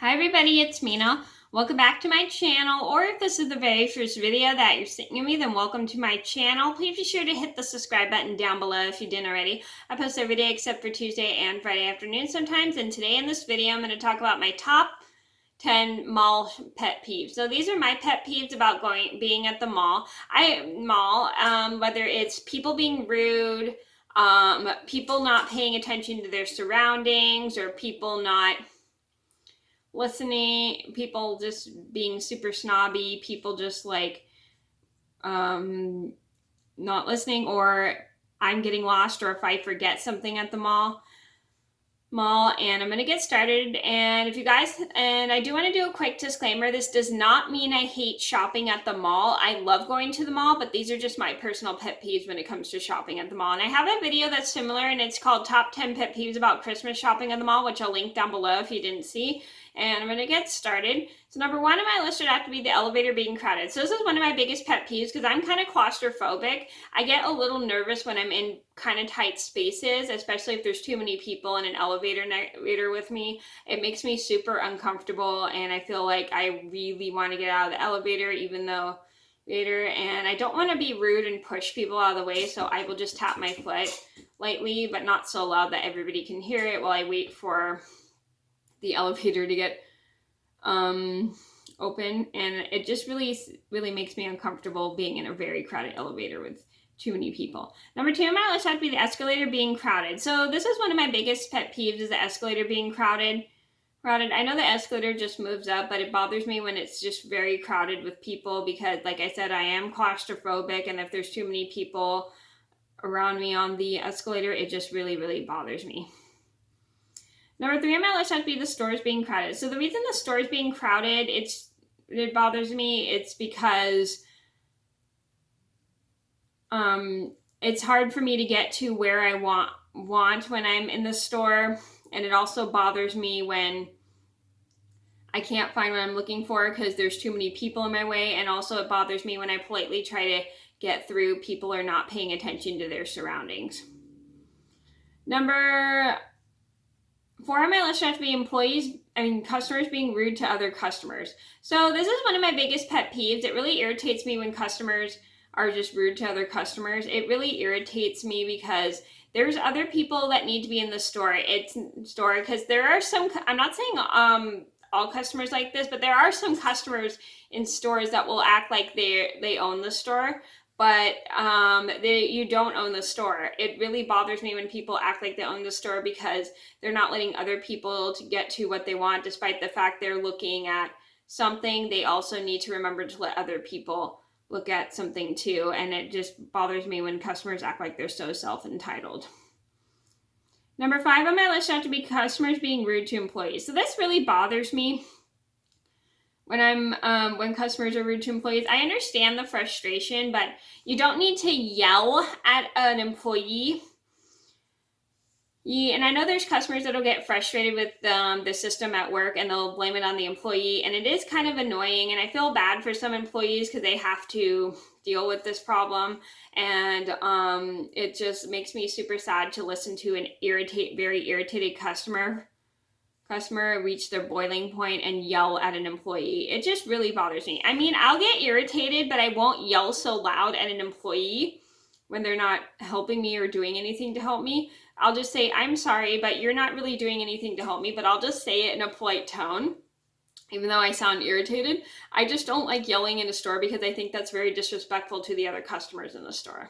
Hi everybody, it's Mena. Welcome back to my channel, or if this is the very first video that you're seeing me, then welcome to my channel. Please be sure to hit the subscribe button down below if you didn't already. I post every day except for Tuesday and Friday afternoon sometimes, and today in this video I'm going to talk about my top 10 mall pet peeves. So these are my pet peeves about being at the mall. Whether it's people being rude, people not paying attention to their surroundings, or people not listening, people just being super snobby, people just like not listening, or I'm getting lost, or if I forget something at the mall. And I'm going to get started. And if you guys, and I do want to do a quick disclaimer, this does not mean I hate shopping at the mall. I love going to the mall, but these are just my personal pet peeves when it comes to shopping at the mall. And I have a video that's similar, and it's called Top 10 Pet Peeves About Christmas Shopping at the Mall, which I'll link down below if you didn't see. And I'm going to get started. So number one on my list would have to be the elevator being crowded. So this is one of my biggest pet peeves because I'm kind of claustrophobic. I get a little nervous when I'm in kind of tight spaces, especially if there's too many people in an elevator with me. It makes me super uncomfortable, and I feel like I really want to get out of the elevator, even though and I don't want to be rude and push people out of the way, so I will just tap my foot lightly, but not so loud that everybody can hear it while I wait for the elevator to get open. And it just really makes me uncomfortable being in a very crowded elevator with too many people. Number two on my list had to be the escalator being crowded. So this is one of my biggest pet peeves, is the escalator being crowded. I know the escalator just moves up, but it bothers me when it's just very crowded with people because, like I said, I am claustrophobic, and if there's too many people around me on the escalator, it just really bothers me. Number three on my list had to be the stores being crowded. So the reason the stores being crowded, it bothers me, it's because it's hard for me to get to where I want when I'm in the store. And it also bothers me when I can't find what I'm looking for because there's too many people in my way. And also it bothers me when I politely try to get through, people are not paying attention to their surroundings. Number four on my list have to be customers being rude to other customers. So this is one of my biggest pet peeves. It really irritates me when customers are just rude to other customers. It really irritates me because there's other people that need to be in the store. Because there are some, I'm not saying all customers like this, but there are some customers in stores that will act like they own the store, but you don't own the store. It really bothers me when people act like they own the store because they're not letting other people to get to what they want, despite the fact they're looking at something. They also need to remember to let other people look at something too, and it just bothers me when customers act like they're so self-entitled. Number five on my list had to be customers being rude to employees. So this really bothers me when customers are rude to employees. I understand the frustration, but you don't need to yell at an employee. And I know there's customers that'll get frustrated with the system at work and they'll blame it on the employee, and it is kind of annoying, and I feel bad for some employees because they have to deal with this problem, and it just makes me super sad to listen to an very irritated customer reach their boiling point and yell at an employee. It just really bothers me. I mean, I'll get irritated, but I won't yell so loud at an employee when they're not helping me or doing anything to help me. I'll just say, I'm sorry, but you're not really doing anything to help me, but I'll just say it in a polite tone, even though I sound irritated. I just don't like yelling in a store because I think that's very disrespectful to the other customers in the store.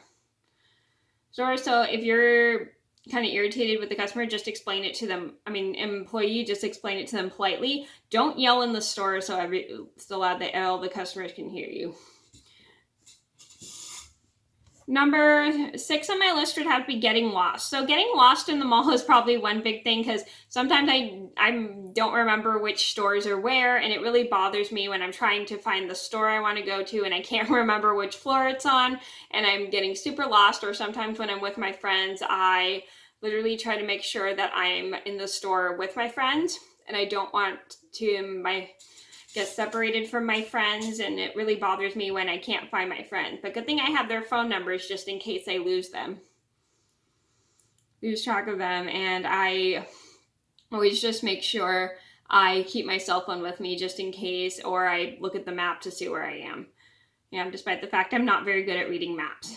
So if you're kind of irritated with the customer, just explain it to them. Employee, just explain it to them politely. Don't yell in the store so loud that all the customers can hear you. Number six on my list would have to be getting lost. So getting lost in the mall is probably one big thing because sometimes I don't remember which stores are where, and it really bothers me when I'm trying to find the store I want to go to and I can't remember which floor it's on, and I'm getting super lost. Or sometimes when I'm with my friends, I literally try to make sure that I'm in the store with my friends, and I don't want to get separated from my friends, and it really bothers me when I can't find my friends. But good thing I have their phone numbers just in case I lose track of them, and I always just make sure I keep my cell phone with me just in case, or I look at the map to see where I am. Yeah, despite the fact I'm not very good at reading maps.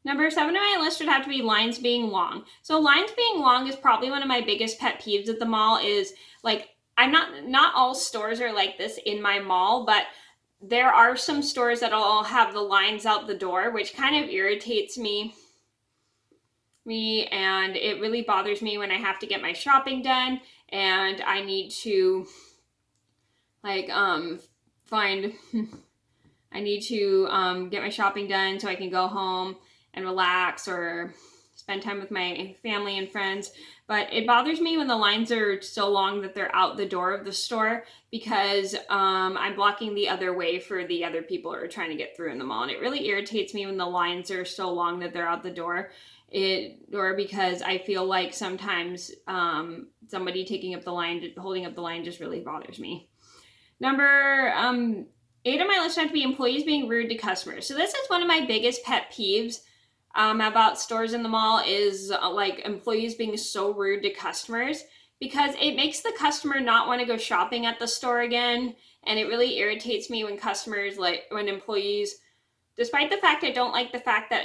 Number 7 on my list would have to be lines being long. So lines being long is probably one of my biggest pet peeves at the mall. Is like, I'm not all stores are like this in my mall, but there are some stores that all have the lines out the door, which kind of irritates me, and it really bothers me when I have to get my shopping done and I need to like find I need to get my shopping done so I can go home and relax or spend time with my family and friends. But it bothers me when the lines are so long that they're out the door of the store, because I'm blocking the other way for the other people who are trying to get through in the mall. And it really irritates me when the lines are so long that they're out the door. Or because I feel like sometimes somebody taking up the line, holding up the line, just really bothers me. Number 8 on my list had to be employees being rude to customers. So this is one of my biggest pet peeves about stores in the mall, is like employees being so rude to customers, because it makes the customer not want to go shopping at the store again. And it really irritates me when customers, like when employees, despite the fact I don't like the fact that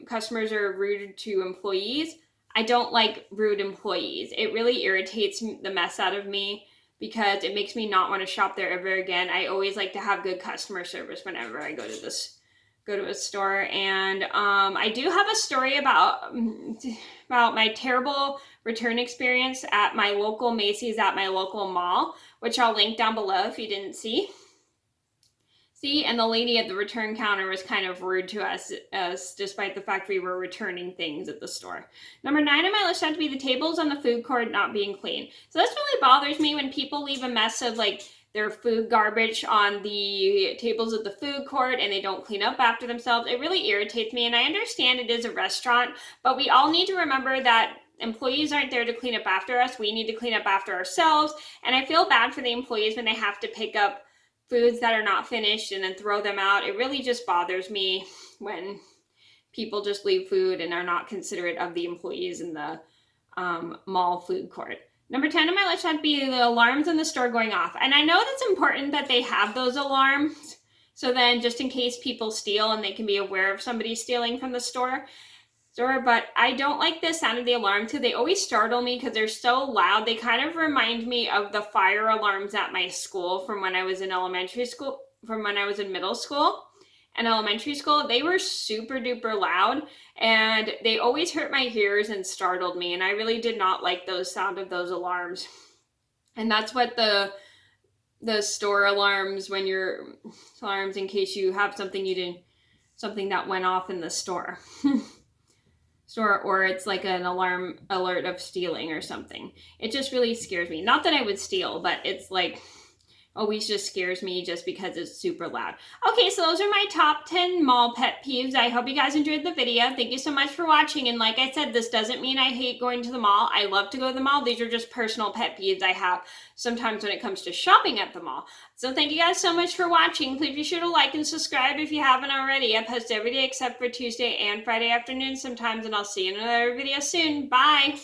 customers are rude to employees, I don't like rude employees. It really irritates the mess out of me, because it makes me not want to shop there ever again. I always like to have good customer service whenever I go to a store. And I do have a story about my terrible return experience at my local Macy's at my local mall, which I'll link down below if you didn't see. And the lady at the return counter was kind of rude to us, despite the fact we were returning things at the store. Number 9 on my list had to be the tables on the food court not being clean. So this really bothers me when people leave a mess of like their food garbage on the tables of the food court and they don't clean up after themselves. It really irritates me, and I understand it is a restaurant, but we all need to remember that employees aren't there to clean up after us. We need to clean up after ourselves, and I feel bad for the employees when they have to pick up foods that are not finished and then throw them out. It really just bothers me when people just leave food and are not considerate of the employees in the mall food court. Number 10 on my list had to be the alarms in the store going off. And I know that's important that they have those alarms, so then just in case people steal and they can be aware of somebody stealing from the store. But I don't like the sound of the alarms because they always startle me because they're so loud. They kind of remind me of the fire alarms at my school from when I was in middle school and elementary school. They were super duper loud and they always hurt my ears and startled me. And I really did not like the sound of those alarms. And that's what the store alarms, when your alarms in case you have something that went off in the store. Or it's like an alarm alert of stealing or something. It just really scares me. Not that I would steal, but it's like always just scares me just because it's super loud. Okay, so those are my top 10 mall pet peeves. I hope you guys enjoyed the video. Thank you so much for watching. And like I said, this doesn't mean I hate going to the mall. I love to go to the mall. These are just personal pet peeves I have sometimes when it comes to shopping at the mall. So thank you guys so much for watching. Please be sure to like and subscribe if you haven't already. I post every day except for Tuesday and Friday afternoon sometimes, and I'll see you in another video soon. Bye!